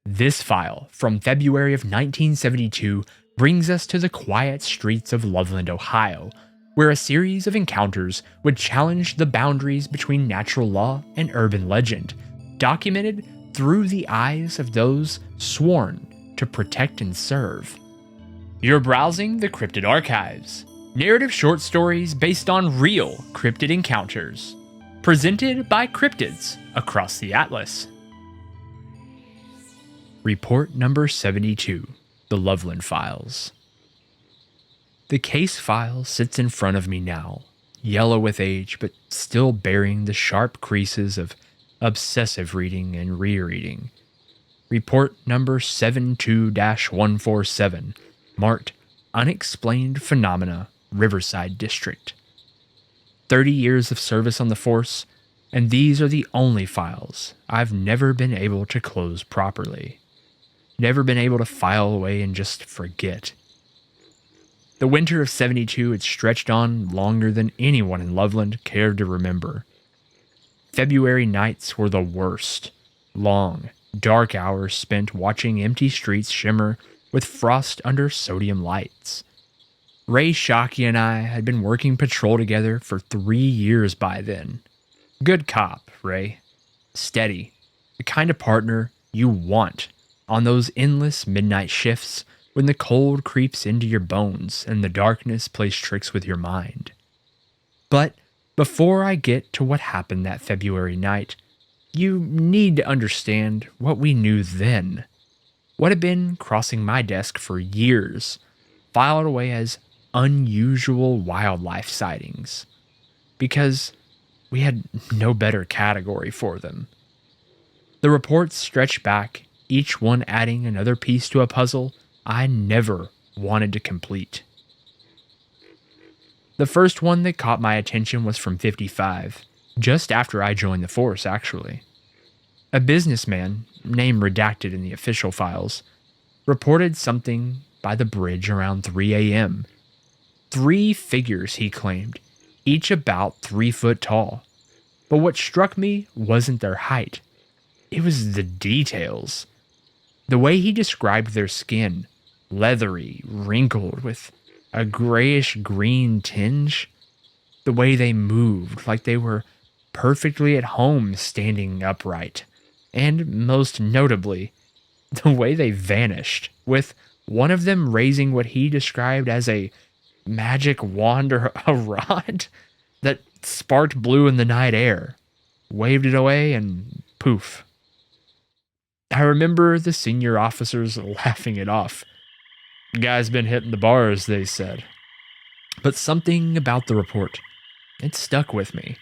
This file from February of 1972 brings us to the quiet streets of Loveland, Ohio, where a series of encounters would challenge the boundaries between natural law and urban legend, documented through the eyes of those sworn to protect and serve. You're browsing the Cryptid Archives, narrative short stories based on real cryptid encounters, presented by Cryptids Across the Atlas. Report number 72, the Loveland Files. The case file sits in front of me now, yellow with age but still bearing the sharp creases of obsessive reading and rereading. Report number 72-147, marked Unexplained Phenomena, Riverside District. 30 years of service on the force, and these are the only files I've never been able to close properly. Never been able to file away and just forget. The winter of 72 had stretched on longer than anyone in Loveland cared to remember. February nights were the worst. Long, dark hours spent watching empty streets shimmer with frost under sodium lights. Ray Shockey and I had been working patrol together for 3 years by then. Good cop, Ray. Steady. The kind of partner you want on those endless midnight shifts when the cold creeps into your bones and the darkness plays tricks with your mind. But before I get to what happened that February night, you need to understand what we knew then. What had been crossing my desk for years, filed away as unusual wildlife sightings. Because we had no better category for them. The reports stretched back, each one adding another piece to a puzzle I never wanted to complete. The first one that caught my attention was from 55, just after I joined the force, actually. A businessman, name redacted in the official files, reported something by the bridge around 3 a.m. 3 figures, he claimed, each about 3 foot tall. But what struck me wasn't their height. It was the details. The way he described their skin, leathery, wrinkled, with a grayish-green tinge. The way they moved, like they were perfectly at home standing upright. And most notably, the way they vanished, with one of them raising what he described as a magic wand or a rod that sparked blue in the night air, waved it away, and poof. I remember the senior officers laughing it off. The guy's been hitting the bars, they said. But something about the report, it stuck with me.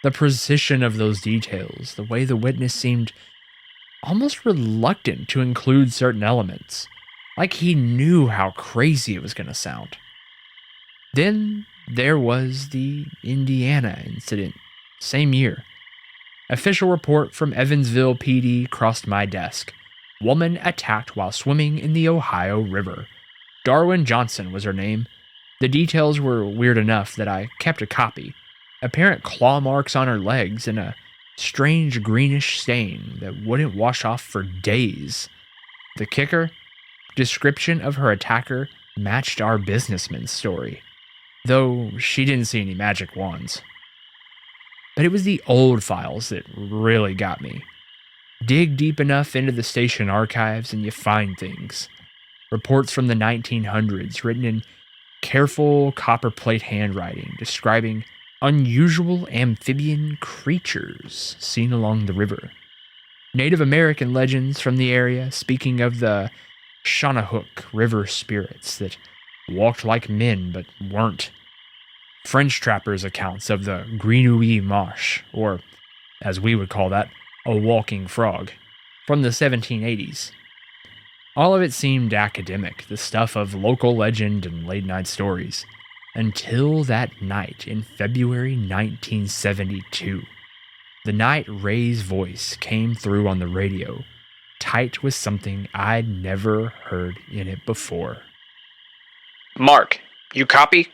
The precision of those details, the way the witness seemed almost reluctant to include certain elements, like he knew how crazy it was going to sound. Then there was the Indiana incident, same year. Official report from Evansville PD crossed my desk. Woman attacked while swimming in the Ohio River. Darwin Johnson was her name. The details were weird enough that I kept a copy. Apparent claw marks on her legs and a strange greenish stain that wouldn't wash off for days. The kicker? Description of her attacker matched our businessman's story, though she didn't see any magic wands. But it was the old files that really got me. Dig deep enough into the station archives and you find things. Reports from the 1900s written in careful copperplate handwriting describing unusual amphibian creatures seen along the river. Native American legends from the area speaking of the Shannahook River spirits that walked like men but weren't. French trappers' accounts of the Grenouille Marsh, or as we would call that, a walking frog, from the 1780s. All of it seemed academic, the stuff of local legend and late-night stories, until that night in February 1972. The night Ray's voice came through on the radio, tight with something I'd never heard in it before. Mark, you copy?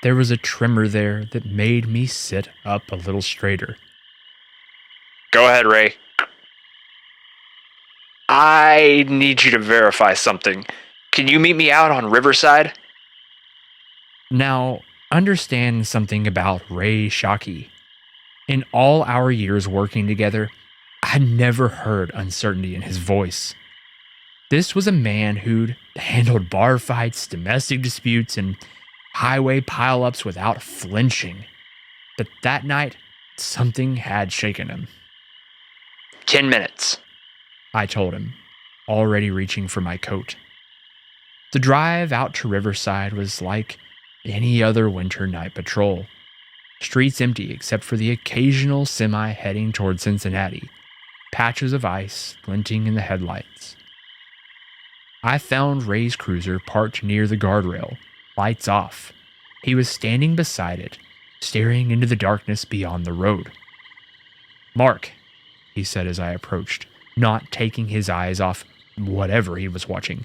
There was a tremor there that made me sit up a little straighter. Go ahead, Ray. I need you to verify something. Can you meet me out on Riverside? Now, understand something about Ray Shockey. In all our years working together, I'd never heard uncertainty in his voice. This was a man who'd handled bar fights, domestic disputes, and highway pileups without flinching. But that night, something had shaken him. 10 minutes. I told him, already reaching for my coat. The drive out to Riverside was like any other winter night patrol. Streets empty except for the occasional semi heading toward Cincinnati, patches of ice glinting in the headlights. I found Ray's cruiser parked near the guardrail, lights off. He was standing beside it, staring into the darkness beyond the road. "Mark," he said as I approached, not taking his eyes off whatever he was watching.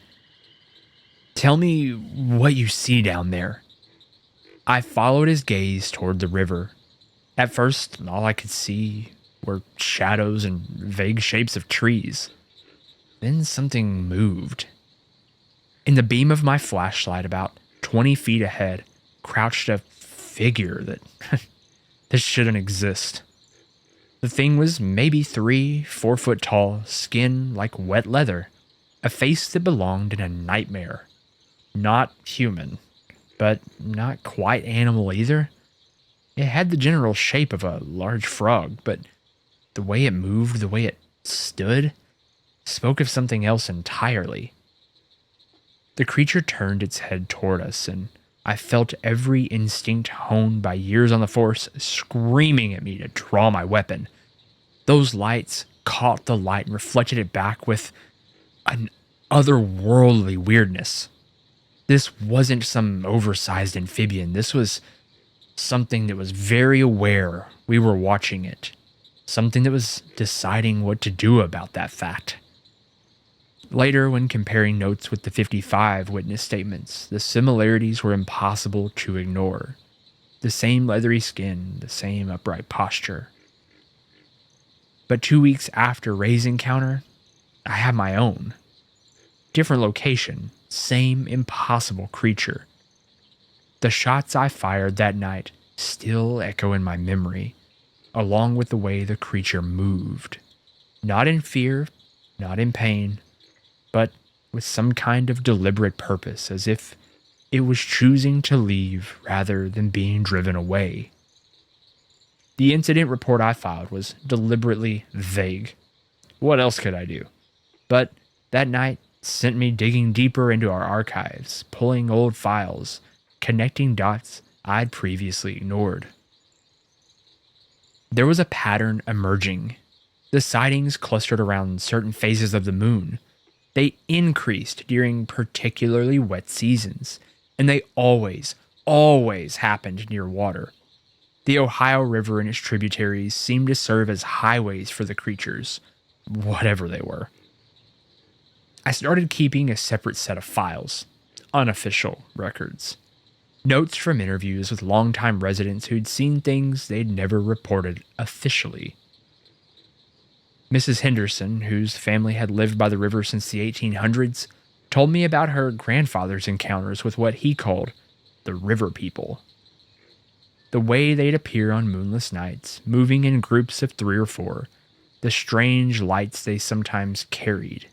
"Tell me what you see down there." I followed his gaze toward the river. At first, all I could see were shadows and vague shapes of trees. Then something moved. In the beam of my flashlight, about 20 feet ahead, crouched a figure that shouldn't exist. The thing was maybe 3-4 foot tall, skin like wet leather, a face that belonged in a nightmare. Not human, but not quite animal either. It had the general shape of a large frog, but the way it moved, the way it stood, spoke of something else entirely. The creature turned its head toward us, and I felt every instinct honed by years on the force screaming at me to draw my weapon. Those lights caught the light and reflected it back with an otherworldly weirdness. This wasn't some oversized amphibian. This was something that was very aware we were watching it. Something that was deciding what to do about that fact. Later, when comparing notes with the 55 witness statements, the similarities were impossible to ignore. The same leathery skin, the same upright posture. But 2 weeks after Ray's encounter, I had my own. Different location, same impossible creature. The shots I fired that night still echo in my memory, along with the way the creature moved. Not in fear, not in pain, but with some kind of deliberate purpose, as if it was choosing to leave rather than being driven away. The incident report I filed was deliberately vague. What else could I do? But that night sent me digging deeper into our archives, pulling old files, connecting dots I'd previously ignored. There was a pattern emerging. The sightings clustered around certain phases of the moon. They increased during particularly wet seasons, and they always happened near water. The Ohio River and its tributaries seemed to serve as highways for the creatures, whatever they were. I started keeping a separate set of files, unofficial records. Notes from interviews with longtime residents who'd seen things they'd never reported officially. Mrs. Henderson, whose family had lived by the river since the 1800s, told me about her grandfather's encounters with what he called the river people. The way they'd appear on moonless nights, moving in groups of 3 or 4, the strange lights they sometimes carried.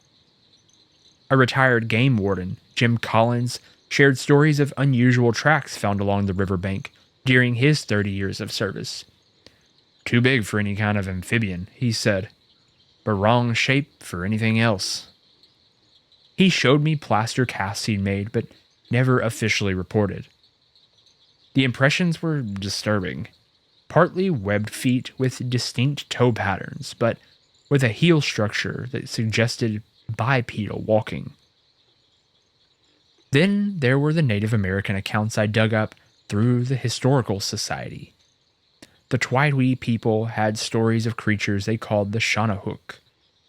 A retired game warden, Jim Collins, shared stories of unusual tracks found along the riverbank during his 30 years of service. "Too big for any kind of amphibian," he said, "but wrong shape for anything else." He showed me plaster casts he'd made, but never officially reported. The impressions were disturbing. Partly webbed feet with distinct toe patterns, but with a heel structure that suggested bipedal walking. Then there were the Native American accounts I dug up through the Historical Society. The Twi'dee people had stories of creatures they called the Shanahook,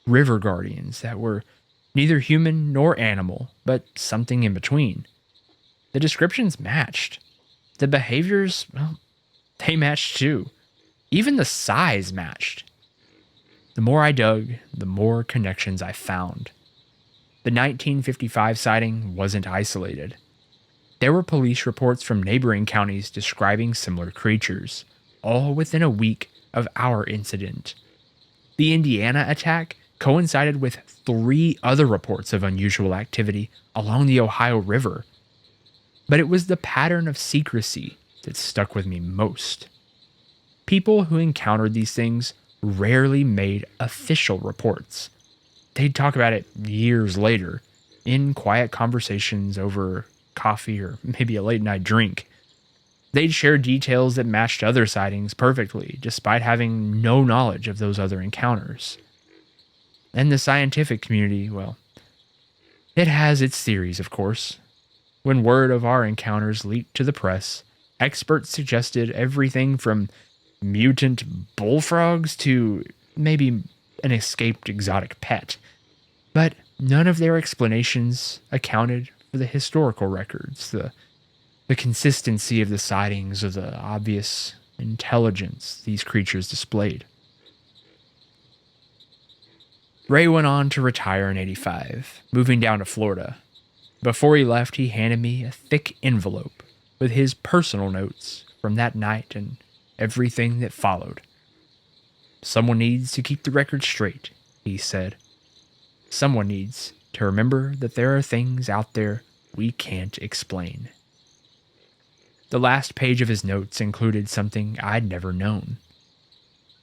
river guardians that were neither human nor animal, but something in between. The descriptions matched. The behaviors, well, they matched too. Even the size matched. The more I dug, the more connections I found. The 1955 sighting wasn't isolated. There were police reports from neighboring counties describing similar creatures, all within a week of our incident. The Indiana attack coincided with 3 other reports of unusual activity along the Ohio River. But it was the pattern of secrecy that stuck with me most. People who encountered these things rarely made official reports. They'd talk about it years later, in quiet conversations over coffee or maybe a late night drink. They'd share details that matched other sightings perfectly, despite having no knowledge of those other encounters. And the scientific community, well, it has its theories, of course. When word of our encounters leaked to the press, experts suggested everything from mutant bullfrogs to maybe an escaped exotic pet. But none of their explanations accounted for the historical records, the consistency of the sightings, or the obvious intelligence these creatures displayed. Ray went on to retire in '85, moving down to Florida. Before he left, he handed me a thick envelope with his personal notes from that night and everything that followed. Someone needs to keep the record straight, he said. Someone needs to remember that there are things out there we can't explain. The last page of his notes included something I'd never known.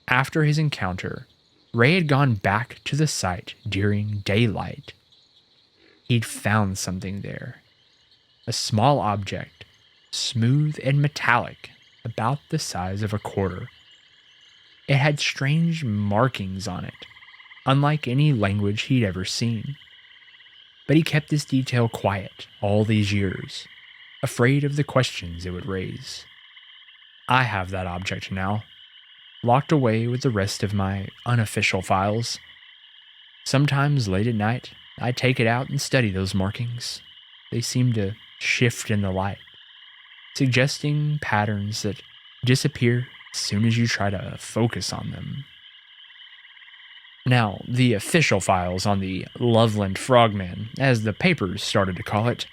After his encounter, Ray had gone back to the site during daylight. He'd found something there. A small object, smooth and metallic, about the size of a quarter. It had strange markings on it, unlike any language he'd ever seen. But he kept this detail quiet all these years, afraid of the questions it would raise. I have that object now, locked away with the rest of my unofficial files. Sometimes late at night, I take it out and study those markings. They seem to shift in the light, suggesting patterns that disappear as soon as you try to focus on them. Now, the official files on the Loveland Frogman, as the papers started to call it,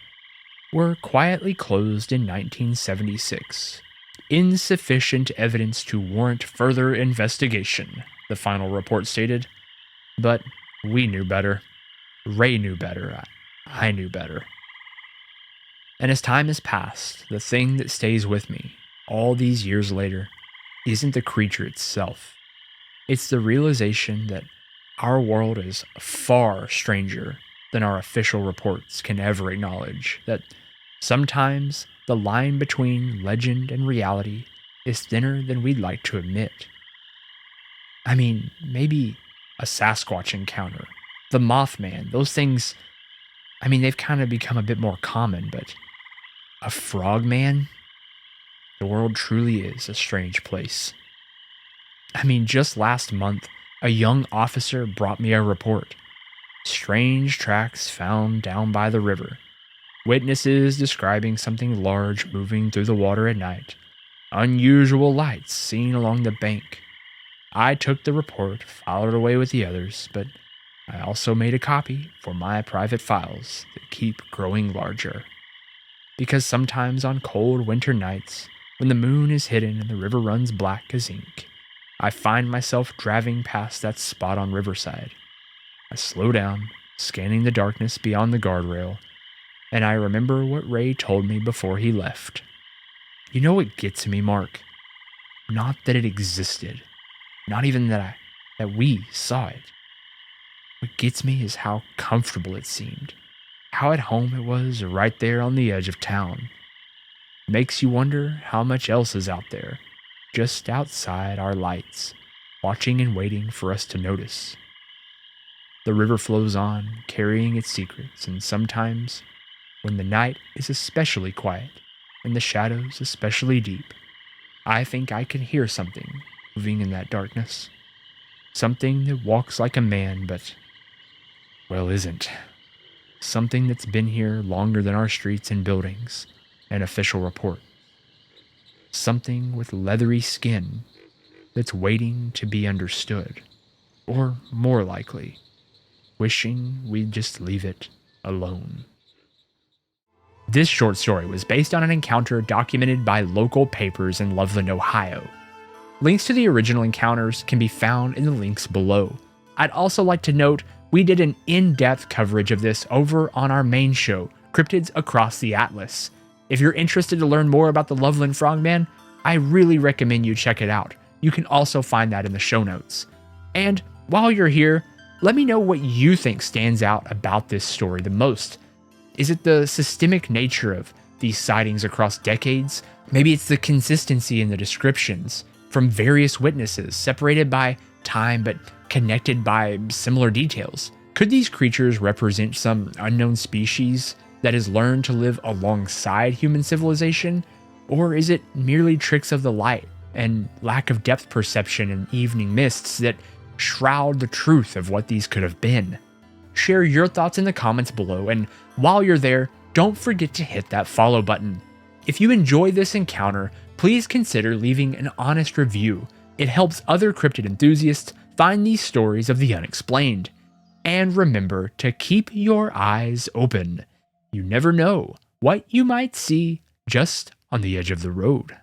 were quietly closed in 1976. Insufficient evidence to warrant further investigation, the final report stated. But we knew better. Ray knew better. I knew better. And as time has passed, the thing that stays with me all these years later isn't the creature itself. It's the realization that our world is far stranger than our official reports can ever acknowledge, that sometimes the line between legend and reality is thinner than we'd like to admit. I mean, maybe a Sasquatch encounter, the Mothman, those things, I mean, they've kind of become a bit more common, but a frogman? The world truly is a strange place. I mean, just last month, a young officer brought me a report. Strange tracks found down by the river. Witnesses describing something large moving through the water at night. Unusual lights seen along the bank. I took the report, filed it away with the others, but I also made a copy for my private files that keep growing larger. Because sometimes on cold winter nights, when the moon is hidden and the river runs black as ink, I find myself driving past that spot on Riverside. I slow down, scanning the darkness beyond the guardrail, and I remember what Ray told me before he left. You know what gets me, Mark? Not that it existed, not even that we saw it. What gets me is how comfortable it seemed, how at home it was right there on the edge of town. Makes you wonder how much else is out there, just outside our lights, watching and waiting for us to notice. The river flows on, carrying its secrets, and sometimes, when the night is especially quiet and the shadows especially deep, I think I can hear something moving in that darkness. Something that walks like a man, but, well, isn't. Something that's been here longer than our streets and buildings and official report. Something with leathery skin that's waiting to be understood. or more likely, wishing we'd just leave it alone. This short story was based on an encounter documented by local papers in Loveland, Ohio. Links to the original encounters can be found in the links below. I'd also like to note we did an in-depth coverage of this over on our main show, Cryptids Across the Atlas. If you're interested to learn more about the Loveland Frogman, I really recommend you check it out. You can also find that in the show notes. And while you're here, let me know what you think stands out about this story the most. Is it the systemic nature of these sightings across decades? Maybe it's the consistency in the descriptions from various witnesses, separated by time but connected by similar details. Could these creatures represent some unknown species that has learned to live alongside human civilization? Or is it merely tricks of the light and lack of depth perception in evening mists that shroud the truth of what these could have been? Share your thoughts in the comments below, and while you're there, don't forget to hit that follow button. If you enjoy this encounter, please consider leaving an honest review. It helps other cryptid enthusiasts find these stories of the unexplained. And remember to keep your eyes open. You never know what you might see just on the edge of the road.